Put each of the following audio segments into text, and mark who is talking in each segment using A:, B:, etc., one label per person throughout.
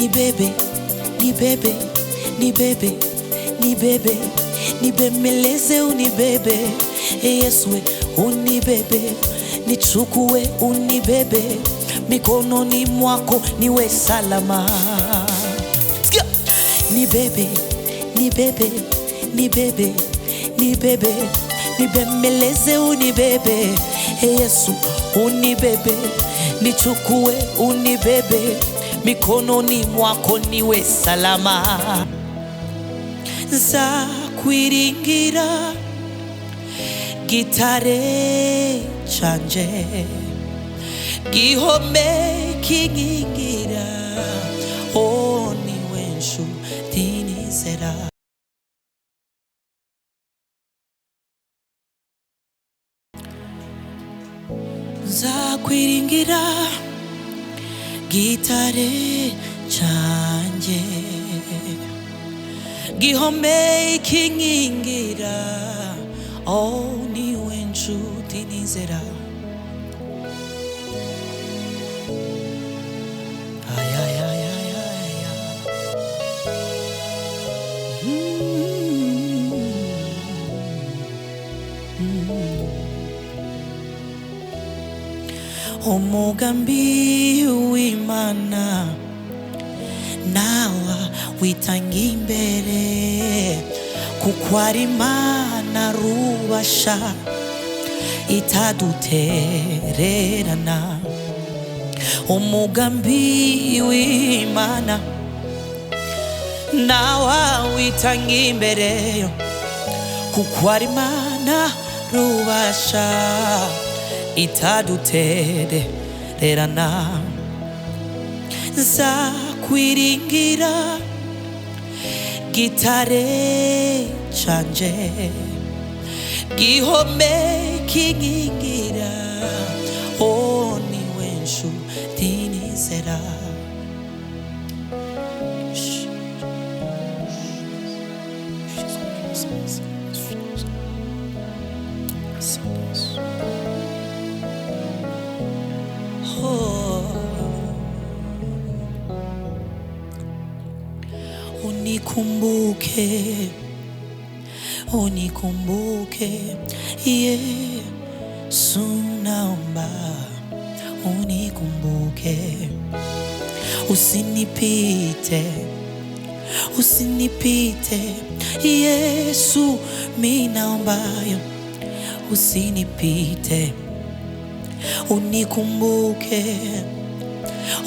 A: nibebe, nibebe, nibebe, nibebe, nibembeleze unibebe. Yesu unibebe, nichukue unibebe, mikononi mwako niwe salama. Sikia. Nibebe, nibebe, nibebe, nibebe, nibembeleze unibebe. Yesu unibebe, nichukue unibebe, mikononi mwako niwe salama. Za kwiringira gitare chanje, gihome kingingira, o niwe nshuti nizera. Za kwiringira gitare chanje, gihome kingingira, o niwe nshuti nizera. Ay, ay, ay, ay, ay, ay. Umugambi w'Imana nawa witangiye imbere, kuko ari Imana rubasha itadutererana. Umugambi w'Imana nawa witangiye imbere, kuko ari Imana rubasha itadutererana. Za kwiringira gitare chanje, gihome kingingira, o niwe nshuti nizera. Unikumbuke, unikumbuke, Yesu naomba unikumbuke. Usinipite, usinipite, Yesu mimi naomba usinipite. Unikumbuke,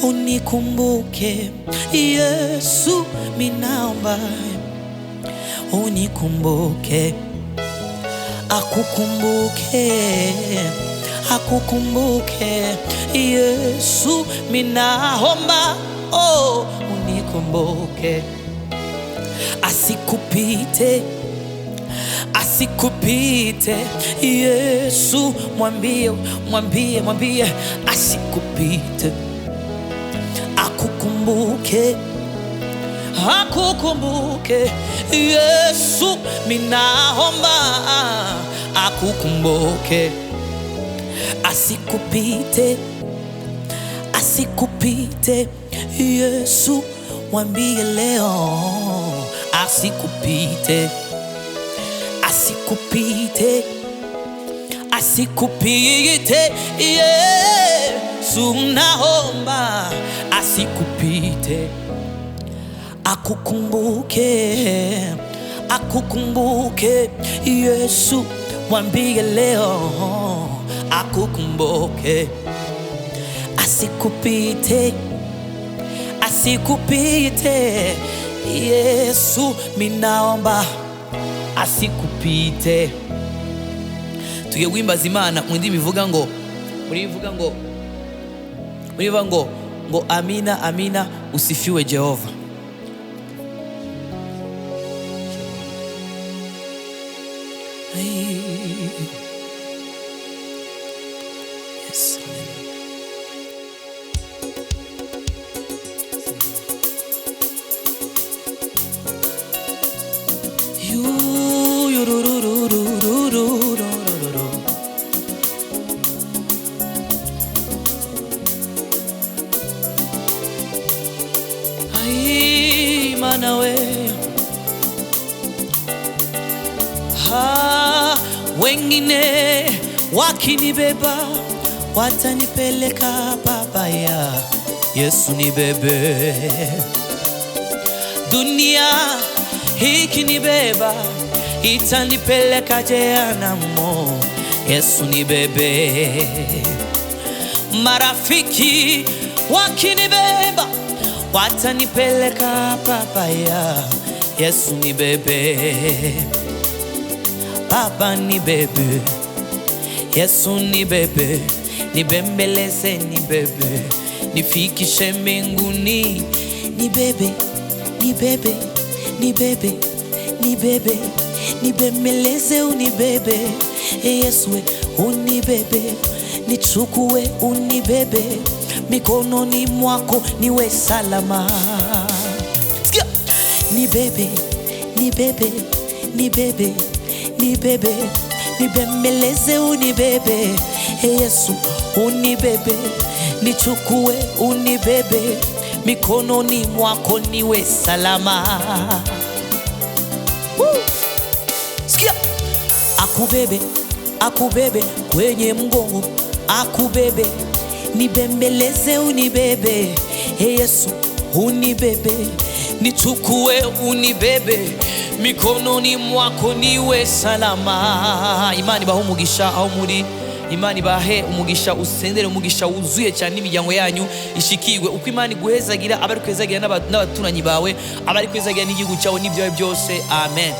A: unikumbuke, Yesu mimi naomba unikumbuke. Akukumbuke, akukumbuke, Yesu mimi naomba, oh, unikumbuke. Asikupite, asikupite, Yesu mwambie, mwambie, mwambie asikupite. Akukumbuke, akukumbuke, Yesu mimi naomba akukumbuke. Asikupite, asikupite, Yesu mwambie leo asikupite. Asikupite, asikupite, Yesu naomba asikupite. Akukumbuke, akukumbuke, Yesu mwambie leo akukumbuke. Asikupite, asikupite, Yesu mimi naomba asikupite. Tugiye guhimbaza Imana mu ndimi ivuga ngo, murivuga ngo, murivuga ngo amina, amina, usifiwe Jehova. Yes. Imana we. Wengine wakinibeba watanipeleka babaya, Yesu nibebe. Dunia ikinibeba itanipeleka jehanamu, Yesu nibebe. Marafiki wakinibeba watanipeleka babaya, Yesu nibebe. Baba nibebe, Yesu nibebe, nibembeleze nibebe, nifikishe mbinguni. Nibebe, nibebe, nibebe, nibebe, nibembeleze unibebe. Yesu unibebe, nichukue unibebe, mikononi mwako niwe salama. Sikia. Nibebe, nibebe, nibebe, nibebe, nibembeleze unibebe. Yesu unibebe, nichukue unibebe, mikononi mwako niwe salama. Sikia. Akubebe, akubebe kwenye mgongo, akubebe, nibembeleze unibebe. Yesu unibebe, nichukue unibebe, mikononi mwako niwe salama. Imani bahe umugisha aho muri, Imani bahe umugisha, usendere umugisha wuzuye cyane imiryango yanyu ishikirwe. Uko Imani guhezagira abari kwezagira n'abaturanyi bawe, abari kwezagira n'igihugu cyawe n'ibyawe byose. Amen.